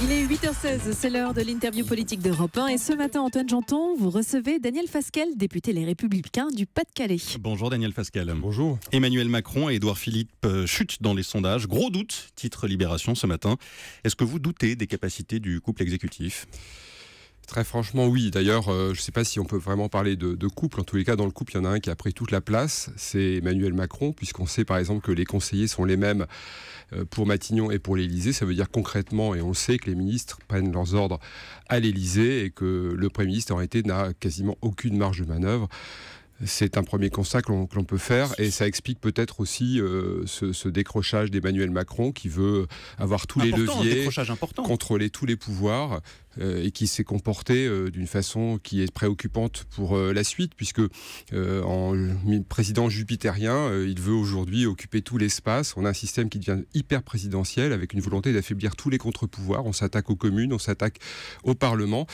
Il est 8h16, c'est l'heure de l'interview politique d'Europe 1 et ce matin, Antoine Janton, vous recevez Daniel Fasquelle, député Les Républicains du Pas-de-Calais. Bonjour Daniel Fasquelle. Bonjour. Emmanuel Macron et Édouard Philippe chutent dans les sondages. Gros doute, titre Libération ce matin. Est-ce que vous doutez des capacités du couple exécutif ? Très franchement, oui. D'ailleurs, je ne sais pas si on peut vraiment parler de couple. En tous les cas, dans le couple, il y en a un qui a pris toute la place. C'est Emmanuel Macron, puisqu'on sait par exemple que les conseillers sont les mêmes pour Matignon et pour l'Élysée. Ça veut dire concrètement, et on le sait, que les ministres prennent leurs ordres à l'Élysée et que le Premier ministre, en réalité, n'a quasiment aucune marge de manœuvre. C'est un premier constat que l'on peut faire et ça explique peut-être aussi ce décrochage d'Emmanuel Macron qui veut avoir tous les leviers, contrôler tous les pouvoirs et qui s'est comporté d'une façon qui est préoccupante pour la suite puisque en président jupitérien, il veut aujourd'hui occuper tout l'espace. On a un système qui devient hyper présidentiel avec une volonté d'affaiblir tous les contre-pouvoirs. On s'attaque aux communes, on s'attaque au Parlement.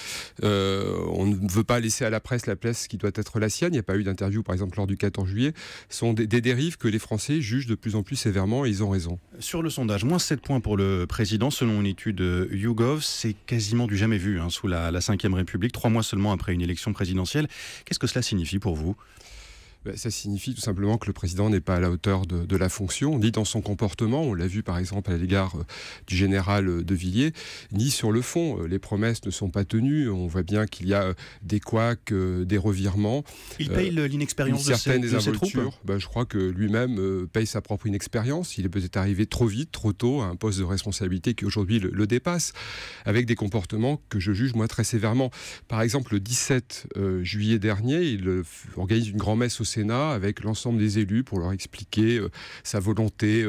On ne veut pas laisser à la presse qui doit être la sienne. Il n'y a pas eu d'interview, par exemple, lors du 14 juillet. Ce sont des dérives que les Français jugent de plus en plus sévèrement et ils ont raison. Sur le sondage, moins 7 points pour le président. Selon une étude YouGov, c'est quasiment du jamais vu sous la Ve République, 3 mois seulement après une élection présidentielle. Qu'est-ce que cela signifie pour vous ? Ça signifie tout simplement que le président n'est pas à la hauteur de la fonction, ni dans son comportement, on l'a vu par exemple à l'égard du général de Villiers, ni sur le fond. Les promesses ne sont pas tenues, on voit bien qu'il y a des couacs, des revirements. Il paye l'inexpérience de ses troupes. Je crois que lui-même paye sa propre inexpérience. Il est peut-être arrivé trop vite, trop tôt, à un poste de responsabilité qui aujourd'hui le dépasse, avec des comportements que je juge moi très sévèrement. Par exemple, le 17 juillet dernier, il organise une grand-messe au Sénat avec l'ensemble des élus pour leur expliquer sa volonté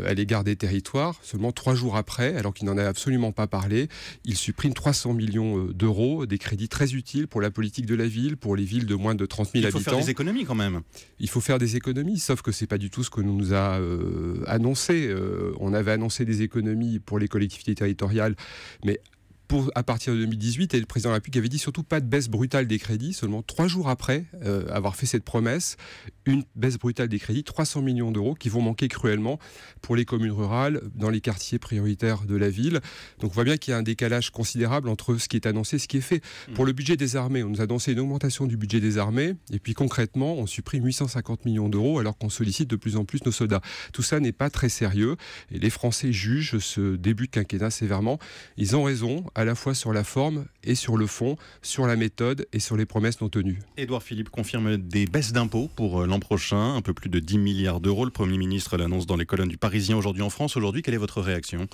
à l'égard des territoires. Seulement 3 jours après, alors qu'il n'en a absolument pas parlé, il supprime 300 millions d'euros, des crédits très utiles pour la politique de la ville, pour les villes de moins de 30 000 habitants. Il faut faire des économies quand même. Il faut faire des économies, sauf que c'est pas du tout ce que l'on nous a annoncé. On avait annoncé des économies pour les collectivités territoriales, mais à partir de 2018, et le président de la République avait dit surtout pas de baisse brutale des crédits. Seulement 3 jours après avoir fait cette promesse, une baisse brutale des crédits, 300 millions d'euros qui vont manquer cruellement pour les communes rurales, dans les quartiers prioritaires de la ville. Donc on voit bien qu'il y a un décalage considérable entre ce qui est annoncé et ce qui est fait. Pour le budget des armées, on nous a annoncé une augmentation du budget des armées, et puis concrètement, on supprime 850 millions d'euros alors qu'on sollicite de plus en plus nos soldats. Tout ça n'est pas très sérieux, et les Français jugent ce début de quinquennat sévèrement. Ils ont raison, à la fois sur la forme et sur le fond, sur la méthode et sur les promesses non tenues. Édouard Philippe confirme des baisses d'impôts pour l'an prochain, un peu plus de 10 milliards d'euros. Le Premier ministre l'annonce dans les colonnes du Parisien aujourd'hui en France. Aujourd'hui, quelle est votre réaction ?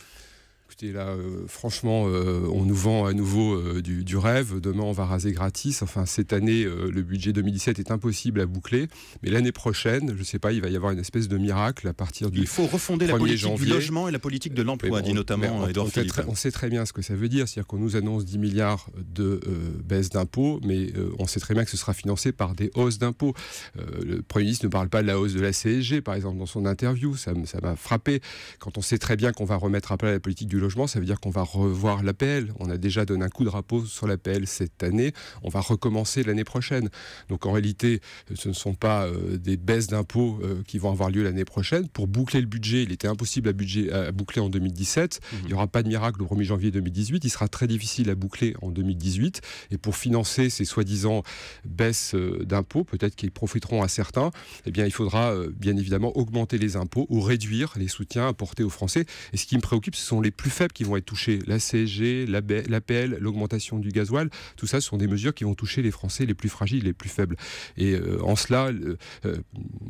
Écoutez, là, franchement, on nous vend à nouveau du rêve. Demain, on va raser gratis. Enfin, cette année, le budget 2017 est impossible à boucler. Mais l'année prochaine, je ne sais pas, il va y avoir une espèce de miracle à partir du 1er janvier. Il faut refonder la politique du logement et la politique de l'emploi, dit notamment Édouard Philippe. On sait très bien ce que ça veut dire. C'est-à-dire qu'on nous annonce 10 milliards de baisse d'impôts, mais on sait très bien que ce sera financé par des hausses d'impôts. Le Premier ministre ne parle pas de la hausse de la CSG, par exemple, dans son interview. Ça m'a frappé. Quand on sait très bien qu'on va remettre à plat la politique du logement, ça veut dire qu'on va revoir l'APL. On a déjà donné un coup de rabot sur l'APL cette année. On va recommencer l'année prochaine. Donc en réalité, ce ne sont pas des baisses d'impôts qui vont avoir lieu l'année prochaine. Pour boucler le budget, il était impossible à boucler en 2017. Il n'y aura pas de miracle au 1er janvier 2018. Il sera très difficile à boucler en 2018. Et pour financer ces soi-disant baisses d'impôts, peut-être qu'ils profiteront à certains, eh bien, il faudra bien évidemment augmenter les impôts ou réduire les soutiens apportés aux Français. Et ce qui me préoccupe, ce sont les plus faibles qui vont être touchés. La CSG, l'APL, l'augmentation du gasoil, tout ça, ce sont des mesures qui vont toucher les Français les plus fragiles, les plus faibles. Et en cela,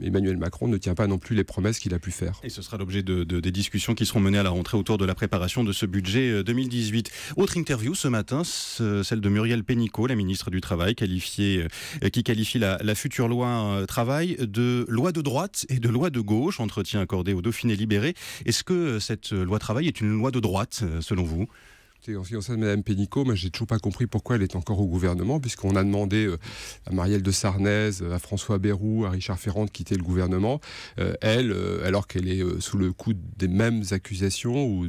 Emmanuel Macron ne tient pas non plus les promesses qu'il a pu faire. Et ce sera l'objet des discussions qui seront menées à la rentrée autour de la préparation de ce budget 2018. Autre interview ce matin, celle de Muriel Pénicaud, la ministre du Travail, qui qualifie la future loi travail de loi de droite et de loi de gauche. Entretien accordé au Dauphiné Libéré. Est-ce que cette loi travail est une loi de droite, selon vous ? En ce qui concerne Mme Pénicaud, moi, j'ai toujours pas compris pourquoi elle est encore au gouvernement, puisqu'on a demandé à Marielle de Sarnez, à François Bayrou, à Richard Ferrand de quitter le gouvernement. Elle, alors qu'elle est sous le coup des mêmes accusations ou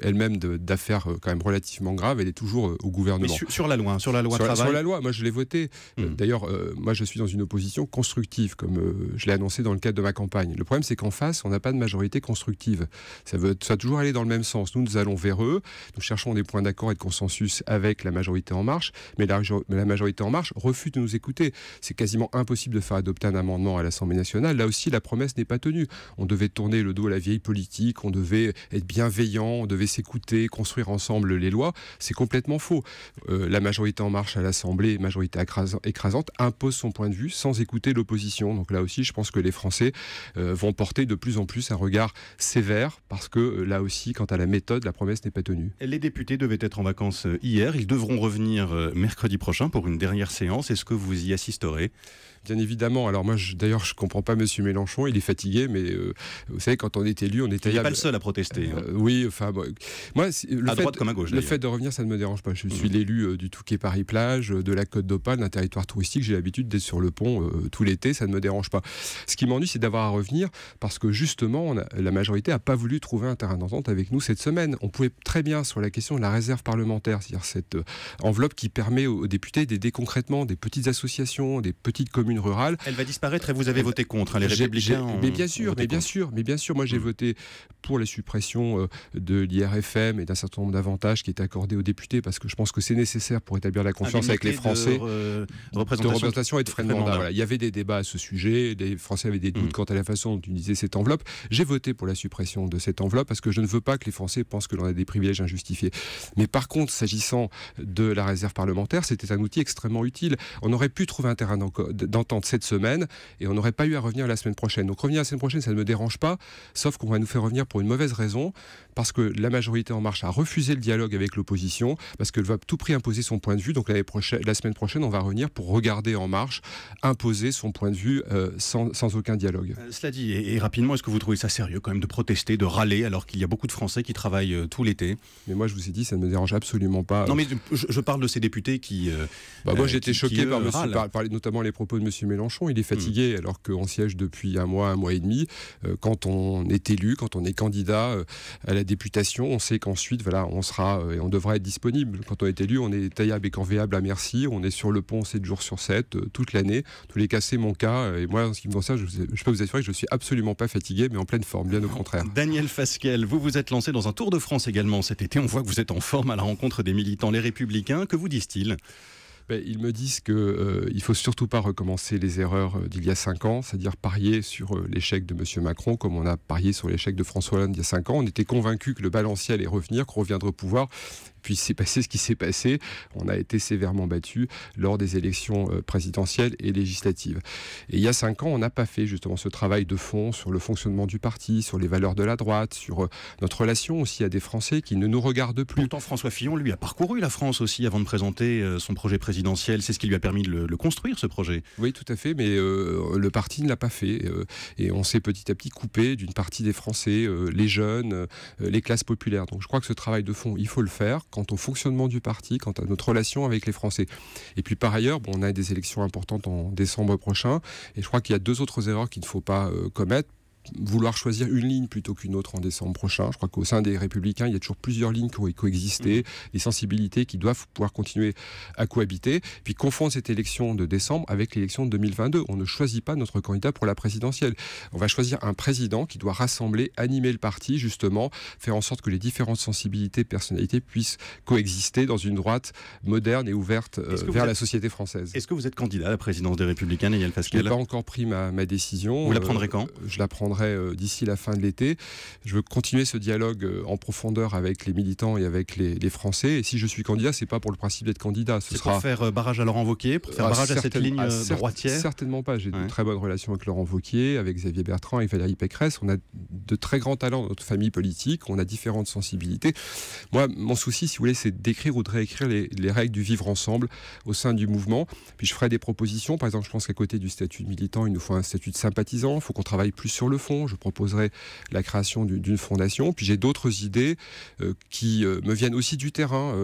elle-même d'affaires quand même relativement graves, elle est toujours au gouvernement. Mais sur la loi travail. Sur la loi, moi je l'ai votée. D'ailleurs, moi je suis dans une opposition constructive, comme je l'ai annoncé dans le cadre de ma campagne. Le problème, c'est qu'en face, on n'a pas de majorité constructive. Ça va toujours aller dans le même sens. Nous allons vers eux, nous cherchons des point d'accord et de consensus avec la majorité En Marche, mais la majorité En Marche refuse de nous écouter. C'est quasiment impossible de faire adopter un amendement à l'Assemblée nationale. Là aussi, la promesse n'est pas tenue. On devait tourner le dos à la vieille politique, on devait être bienveillant, on devait s'écouter, construire ensemble les lois. C'est complètement faux. La majorité En Marche à l'Assemblée, majorité écrasante, impose son point de vue sans écouter l'opposition. Donc là aussi, je pense que les Français vont porter de plus en plus un regard sévère parce que là aussi, quant à la méthode, la promesse n'est pas tenue. Les députés devaient être en vacances hier. Ils devront revenir mercredi prochain pour une dernière séance. Est-ce que vous y assisterez ? Bien évidemment. Alors moi, d'ailleurs, je ne comprends pas M. Mélenchon. Il est fatigué, mais vous savez, quand on est élu, on est... Il n'est pas le seul à protester. Oui, enfin... moi, à droite comme à gauche, le fait de revenir, ça ne me dérange pas. Je suis l'élu du Touquet-Paris-Plage, de la Côte d'Opale, d'un territoire touristique. J'ai l'habitude d'être sur le pont tout l'été. Ça ne me dérange pas. Ce qui m'ennuie, c'est d'avoir à revenir parce que justement, la majorité n'a pas voulu trouver un terrain d'entente avec nous cette semaine. On pouvait très bien, sur la question de la réserve parlementaire, c'est-à-dire cette enveloppe qui permet aux députés d'aider concrètement des petites associations, des petites communes rurales. Elle va disparaître et vous avez voté contre, les Républicains. Mais bien sûr, moi j'ai voté pour la suppression de l'IRFM et d'un certain nombre d'avantages qui étaient accordés aux députés parce que je pense que c'est nécessaire pour établir la confiance avec les Français. De représentation et de frais de mandat. Voilà. Il y avait des débats à ce sujet, les Français avaient des doutes quant à la façon dont utiliser cette enveloppe. J'ai voté pour la suppression de cette enveloppe parce que je ne veux pas que les Français pensent que l'on a des privilèges injustifiés. Mais par contre, s'agissant de la réserve parlementaire, c'était un outil extrêmement utile. On aurait pu trouver un terrain d'entente cette semaine et on n'aurait pas eu à revenir la semaine prochaine. Donc revenir la semaine prochaine, ça ne me dérange pas, sauf qu'on va nous faire revenir pour une mauvaise raison, parce que la majorité En Marche a refusé le dialogue avec l'opposition, parce qu'elle va à tout prix imposer son point de vue. Donc la semaine prochaine, on va revenir pour regarder En Marche imposer son point de vue sans aucun dialogue. Cela dit, et rapidement, est-ce que vous trouvez ça sérieux quand même de protester, de râler, alors qu'il y a beaucoup de Français qui travaillent tout l'été ? Mais moi, je vous ai dit, ça ne me dérange absolument pas. Non, mais je parle de ces députés qui... moi, j'ai été choqué par notamment les propos de M. Mélenchon. Il est fatigué alors qu'on siège depuis un mois et demi. Quand on est élu, quand on est candidat à la députation, on sait qu'ensuite, voilà, on sera et on devra être disponible. Quand on est élu, on est taillable et corvéable à merci. On est sur le pont 7 jours sur 7, toute l'année. En tous les cas, c'est mon cas. Et moi, en ce qui me concerne, je peux vous assurer que je ne suis absolument pas fatigué, mais en pleine forme, bien au contraire. Daniel Fasquelle, vous vous êtes lancé dans un Tour de France également cet été. On voit que vous êtes en forme à la rencontre des militants Les Républicains. Que vous disent-ils ? Ils me disent qu'il ne faut surtout pas recommencer les erreurs d'il y a 5 ans, c'est-à-dire parier sur l'échec de M. Macron, comme on a parié sur l'échec de François Hollande il y a 5 ans. On était convaincus que le balancier allait revenir, qu'on reviendrait au pouvoir. Puis c'est passé ce qui s'est passé. On a été sévèrement battus lors des élections présidentielles et législatives. Et il y a 5 ans, on n'a pas fait justement ce travail de fond sur le fonctionnement du parti, sur les valeurs de la droite, sur notre relation aussi à des Français qui ne nous regardent plus. Pourtant, François Fillon, lui, a parcouru la France aussi avant de présenter son projet présidentiel. C'est ce qui lui a permis de le construire, ce projet. Oui, tout à fait, mais le parti ne l'a pas fait. Et on s'est petit à petit coupé d'une partie des Français, les jeunes, les classes populaires. Donc je crois que ce travail de fond, il faut le faire quant au fonctionnement du parti, quant à notre relation avec les Français. Et puis par ailleurs, on a des élections importantes en décembre prochain, et je crois qu'il y a 2 autres erreurs qu'il ne faut pas commettre. Vouloir choisir une ligne plutôt qu'une autre en décembre prochain. Je crois qu'au sein des Républicains, il y a toujours plusieurs lignes qui ont coexisté, des sensibilités qui doivent pouvoir continuer à cohabiter. Puis confondre cette élection de décembre avec l'élection de 2022. On ne choisit pas notre candidat pour la présidentielle. On va choisir un président qui doit rassembler, animer le parti, justement, faire en sorte que les différentes sensibilités, personnalités puissent coexister dans une droite moderne et ouverte vers la société française. Est-ce que vous êtes candidat à la présidence des Républicains, Daniel Fasquelle ? Je n'ai pas encore pris ma décision. Vous la prendrez quand ? Je la prendrai d'ici la fin de l'été. Je veux continuer ce dialogue en profondeur avec les militants et avec les Français. Et si je suis candidat, c'est pas pour le principe d'être candidat. Pour faire barrage à Laurent Wauquiez, pour faire barrage à cette ligne droitière ? Certainement pas. J'ai de très bonnes relations avec Laurent Wauquiez, avec Xavier Bertrand, avec Valérie Pécresse. On a de très grands talents dans notre famille politique. On a différentes sensibilités. Moi, mon souci, si vous voulez, c'est d'écrire ou de réécrire les règles du vivre ensemble au sein du mouvement. Puis je ferai des propositions. Par exemple, je pense qu'à côté du statut de militant, il nous faut un statut de sympathisant. Il faut qu'on travaille plus sur le fond. Je proposerai la création d'une fondation. Puis j'ai d'autres idées qui me viennent aussi du terrain.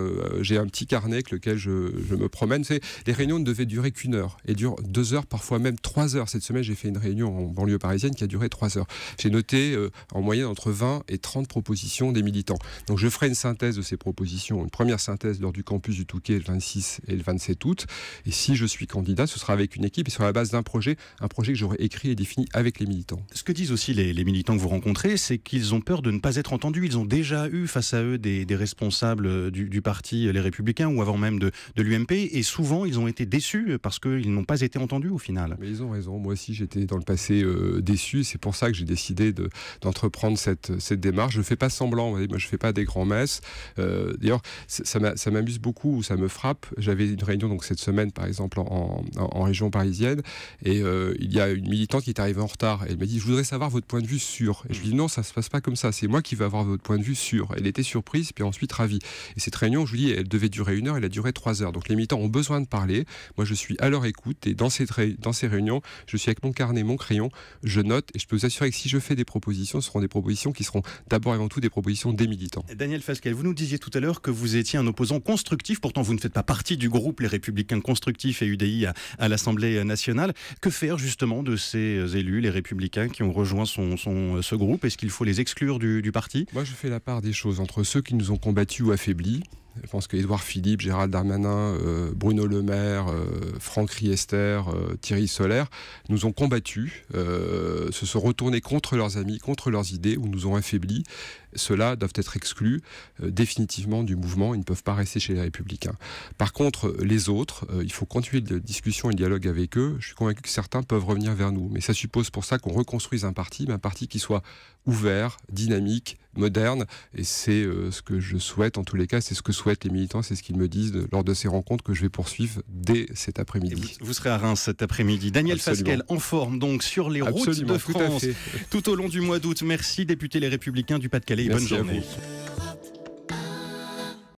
J'ai un petit carnet avec lequel je me promène. Les réunions ne devaient durer qu'1 heure. Elles durent 2 heures, parfois même 3 heures. Cette semaine, j'ai fait une réunion en banlieue parisienne qui a duré 3 heures. J'ai noté en moyenne entre 20 et 30 propositions des militants. Donc je ferai une synthèse de ces propositions, une première synthèse lors du campus du Touquet le 26 et le 27 août. Et si je suis candidat, ce sera avec une équipe et sur la base d'un projet que j'aurai écrit et défini avec les militants. Ce que disent disent aussi les militants que vous rencontrez, c'est qu'ils ont peur de ne pas être entendus. Ils ont déjà eu face à eux des responsables du parti Les Républicains ou avant même de l'UMP, et souvent ils ont été déçus parce qu'ils n'ont pas été entendus au final. Mais ils ont raison, moi aussi j'étais dans le passé déçu, c'est pour ça que j'ai décidé d'entreprendre cette démarche. Je ne fais pas semblant, moi je ne fais pas des grands-messes. D'ailleurs, ça m'amuse beaucoup, ça me frappe. J'avais une réunion donc, cette semaine par exemple en région parisienne, et il y a une militante qui est arrivée en retard. Elle m'a dit, je voudrais savoir votre point de vue sur. Et je lui dis, non, ça ne se passe pas comme ça, c'est moi qui veux avoir votre point de vue sur. Elle était surprise, puis ensuite ravie. Et cette réunion, je vous dis, elle devait durer 1 heure, elle a duré 3 heures. Donc les militants ont besoin de parler. Moi, je suis à leur écoute, et dans ces réunions, je suis avec mon carnet, mon crayon, je note, et je peux vous assurer que si je fais des propositions, ce seront des propositions qui seront d'abord et avant tout des propositions des militants. Daniel Fasquelle, vous nous disiez tout à l'heure que vous étiez un opposant constructif, pourtant vous ne faites pas partie du groupe Les Républicains Constructifs et UDI à l'Assemblée nationale. Que faire justement de ces élus, les Républicains, qui ont rejoint ce groupe? Est-ce qu'il faut les exclure du parti? Moi, je fais la part des choses entre ceux qui nous ont combattus ou affaiblis. Je pense qu'Édouard Philippe, Gérald Darmanin, Bruno Le Maire, Franck Riester, Thierry Solère nous ont combattus, se sont retournés contre leurs amis, contre leurs idées, ou nous ont affaiblis. Ceux-là doivent être exclus définitivement du mouvement. Ils ne peuvent pas rester chez les Républicains. Par contre, les autres, il faut continuer la discussion et le dialogue avec eux. Je suis convaincu que certains peuvent revenir vers nous. Mais ça suppose pour ça qu'on reconstruise un parti, mais un parti qui soit ouvert, dynamique, moderne. Et c'est ce que je souhaite, en tous les cas, c'est ce que souhaitent les militants, c'est ce qu'ils me disent lors de ces rencontres que je vais poursuivre dès cet après-midi. Vous serez à Reims cet après-midi. Daniel Fasquelle, en forme donc sur les routes de France tout au long du mois d'août. Merci, député Les Républicains du Pas-de-Calais, et bonne journée.